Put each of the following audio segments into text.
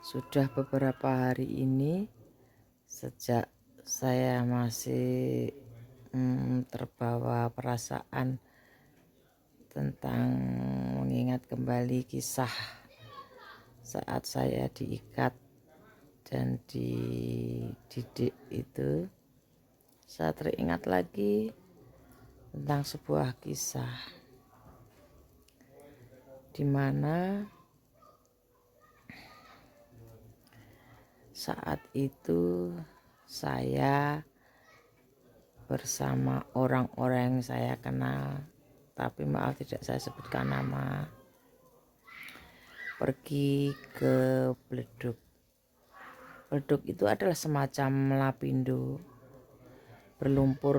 Sudah beberapa hari ini sejak saya masih terbawa perasaan tentang mengingat kembali kisah saat saya diikat dan dididik itu. Saya teringat lagi tentang sebuah kisah di mana saat itu saya bersama orang-orang yang saya kenal, tapi maaf tidak saya sebutkan nama, pergi ke Bledug. Bledug itu adalah semacam lapindo, berlumpur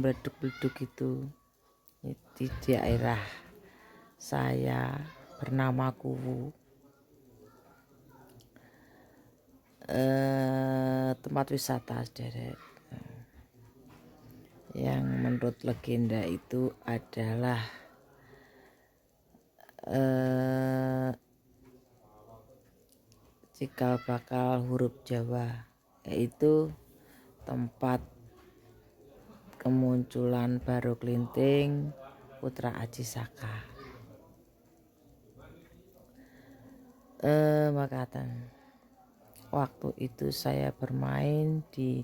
beleduk-beleduk itu di daerah saya bernama Kuwu. Tempat wisata saudara, yang menurut legenda itu adalah cikal bakal huruf Jawa, yaitu tempat kemunculan Baru Klinting putra Aji Saka. Makatan waktu itu saya bermain di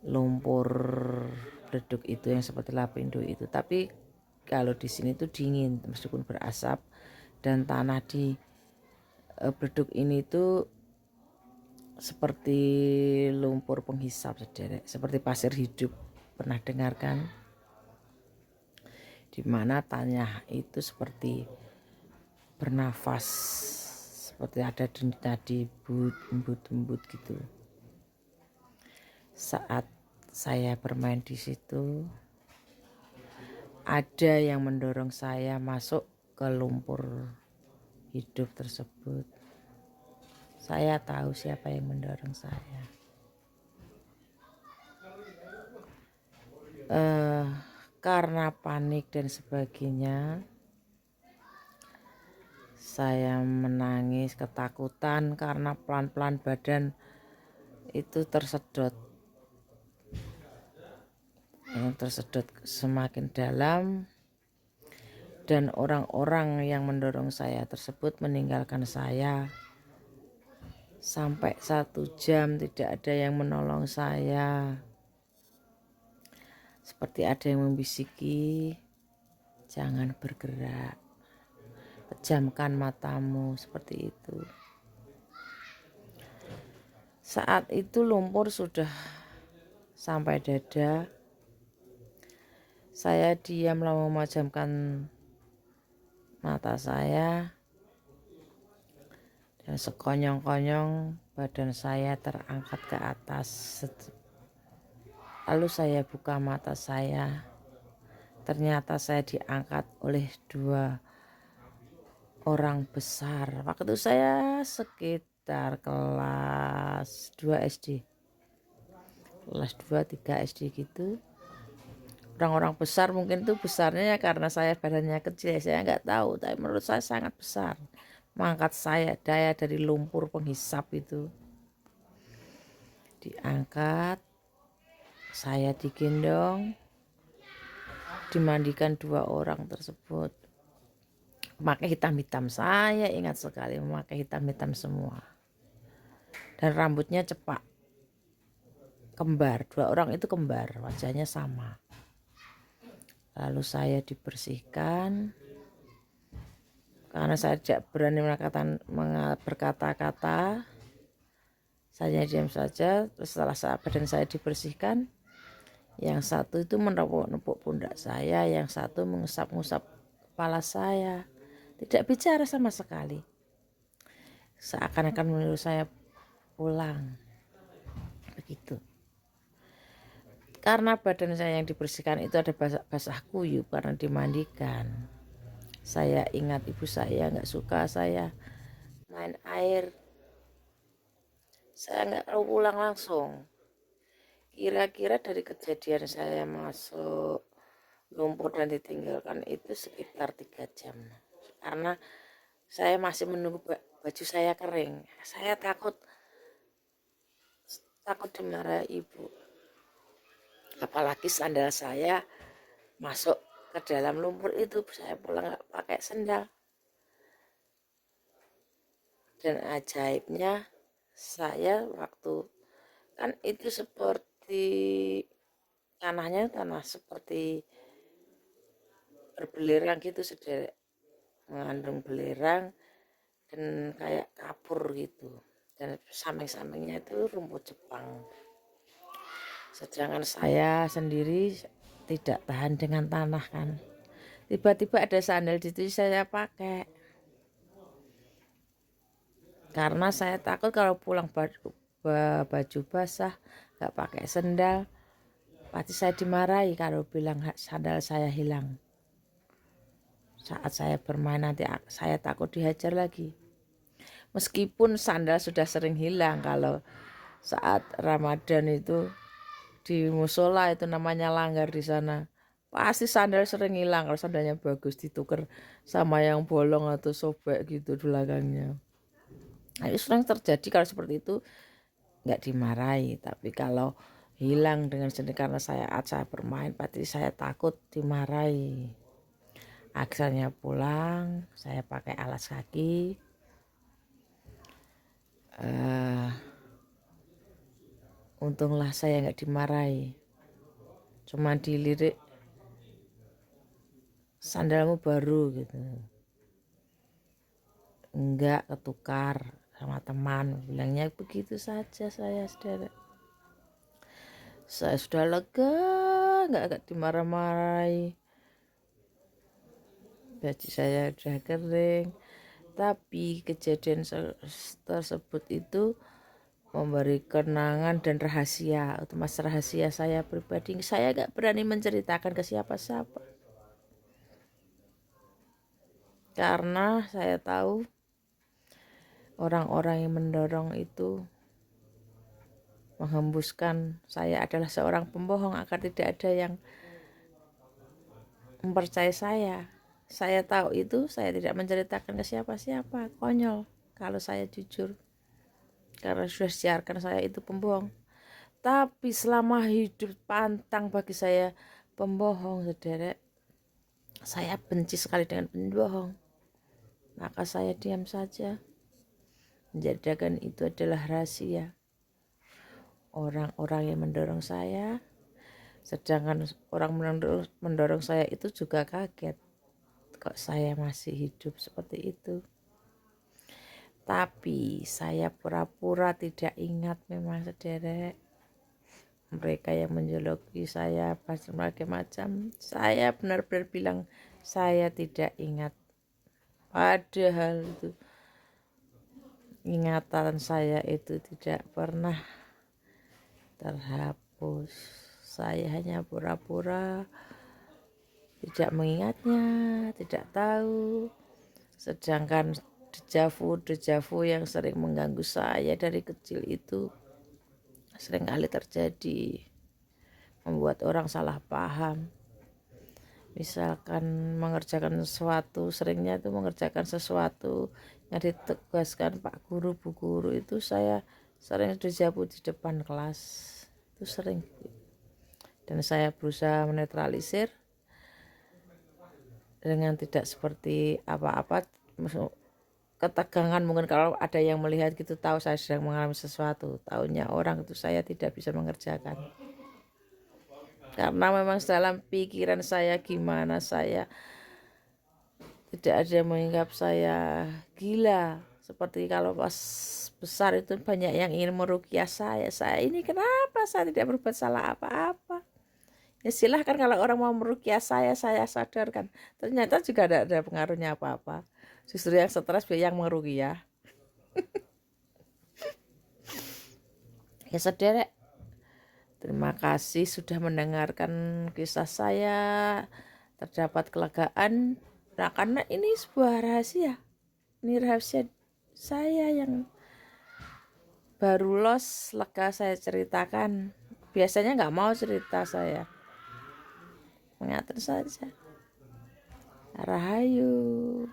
lumpur beleduk itu yang seperti lapindo itu, tapi kalau di sini tuh dingin meskipun berasap, dan tanah di beleduk ini tuh seperti lumpur penghisap saudara, seperti pasir hidup. Pernah dengarkan? Dimana tanah itu seperti bernafas, seperti ada nadi embut-embut gitu. Saat saya bermain di situ, ada yang mendorong saya masuk ke lumpur hidup tersebut. Saya tahu siapa yang mendorong saya. Karena panik dan sebagainya, saya menangis ketakutan karena pelan-pelan badan itu tersedot semakin dalam, dan orang-orang yang mendorong saya tersebut meninggalkan saya. Sampai 1 jam tidak ada yang menolong saya. Seperti ada yang membisiki, jangan bergerak, pejamkan matamu, seperti itu. Saat itu lumpur sudah sampai dada. Saya diam lalu memejamkan mata saya, dan sekonyong-konyong badan saya terangkat ke atas. Lalu saya buka mata saya, ternyata saya diangkat oleh 2 orang besar. Waktu itu saya sekitar kelas 2 SD, kelas 2, 3 SD gitu. Orang-orang besar mungkin tuh besarnya ya karena saya badannya kecil, saya nggak tahu, tapi menurut saya sangat besar. Mengangkat saya dari lumpur penghisap itu, diangkat, saya digendong, dimandikan 2 orang tersebut. Memakai hitam-hitam, saya ingat sekali memakai hitam-hitam semua, dan rambutnya cepak, kembar. 2 orang itu kembar, wajahnya sama. Lalu saya dibersihkan karena saya tidak berani berkata-kata. Saya diam saja. Terus setelah badan saya dibersihkan, yang satu itu menepuk-nepuk pundak saya, yang satu mengusap-ngusap kepala saya, tidak bicara sama sekali, seakan-akan menyuruh saya pulang. Begitu. Karena badan saya yang dibersihkan itu ada basah kuyup karena dimandikan. Saya ingat ibu saya nggak suka saya main air. Saya nggak mau pulang langsung. Kira-kira dari kejadian saya masuk lumpur dan ditinggalkan itu sekitar 3 jam. Karena Saya masih menunggu baju saya kering. Saya takut dimarahi ibu. Apalagi sandal saya masuk ke dalam lumpur itu, saya pulang nggak pakai sandal. Dan ajaibnya saya waktu kan itu seperti tanahnya tanah seperti berbelerang gitu, sederek mengandung belerang dan kayak kapur gitu, dan samping-sampingnya itu rumput Jepang. Sedangkan saya sendiri tidak tahan dengan tanah kan. Tiba-tiba ada sandal di situ saya pakai. Karena saya takut kalau pulang baju basah, gak pakai sandal, pasti saya dimarahi kalau bilang sandal saya hilang. Saat saya bermain nanti saya takut dihajar lagi. Meskipun sandal sudah sering hilang kalau saat Ramadan itu di musola itu namanya langgar di sana. Pasti sandal sering hilang kalau sandalnya bagus ditukar sama yang bolong atau sobek gitu di belakangnya. Nah, itu sering terjadi kalau seperti itu nggak dimarahi, tapi kalau hilang dengan sendiri karena saya bermain pasti saya takut dimarahi. Akhirnya pulang saya pakai alas kaki. Untunglah saya nggak dimarahi, cuma dilirik sandalmu baru gitu, enggak ketukar sama teman, bilangnya begitu saja. Saya sudah lega, nggak dimarah-marahi, baju saya sudah kering. Tapi kejadian tersebut itu memberi kenangan dan rahasia, otomatis rahasia saya pribadi. Saya nggak berani menceritakan ke siapa-siapa karena saya tahu orang-orang yang mendorong itu menghembuskan saya adalah seorang pembohong agar tidak ada yang mempercayai saya. Saya tahu itu, saya tidak menceritakan ke siapa-siapa. Konyol kalau saya jujur, karena sudah siarkan saya itu pembohong. Tapi selama hidup pantang bagi saya pembohong, saudara. Saya benci sekali dengan pembohong. Maka saya diam saja. Menjadikan itu adalah rahasia. Orang-orang yang mendorong saya, sedangkan orang mendorong saya itu juga kaget. Kok saya masih hidup seperti itu. Tapi saya pura-pura tidak ingat memang, saudara. Mereka yang menjoloki saya berbagai macam, saya benar-benar bilang saya tidak ingat. Padahal itu ingatan saya itu tidak pernah terhapus. Saya hanya pura-pura tidak mengingatnya, tidak tahu. Sedangkan dejavu yang sering mengganggu saya dari kecil itu seringkali terjadi, membuat orang salah paham. Misalkan mengerjakan sesuatu, seringnya itu mengerjakan sesuatu yang ditugaskan Pak Guru, Bu Guru, itu saya sering dejavu di depan kelas, itu sering. Dan saya berusaha menetralisir dengan tidak seperti apa-apa, ketegangan mungkin kalau ada yang melihat gitu tahu saya sedang mengalami sesuatu, tahunya orang itu saya tidak bisa mengerjakan. Karena memang dalam pikiran saya gimana, saya tidak ada yang menganggap saya gila. Seperti kalau pas besar itu banyak yang ingin meruqyah saya ini kenapa saya tidak berbuat salah apa-apa. Ya silahkan kalau orang mau meruqyah saya sadarkan. Ternyata juga tidak ada pengaruhnya apa-apa. Justru yang stres yang meruqyah. Ya saudara, terima kasih sudah mendengarkan kisah saya. Terdapat kelegaan. Nah, karena ini sebuah rahasia. Ini rahasia saya yang baru lega saya ceritakan. Biasanya nggak mau cerita saya. Mengatur saja. Rahayu.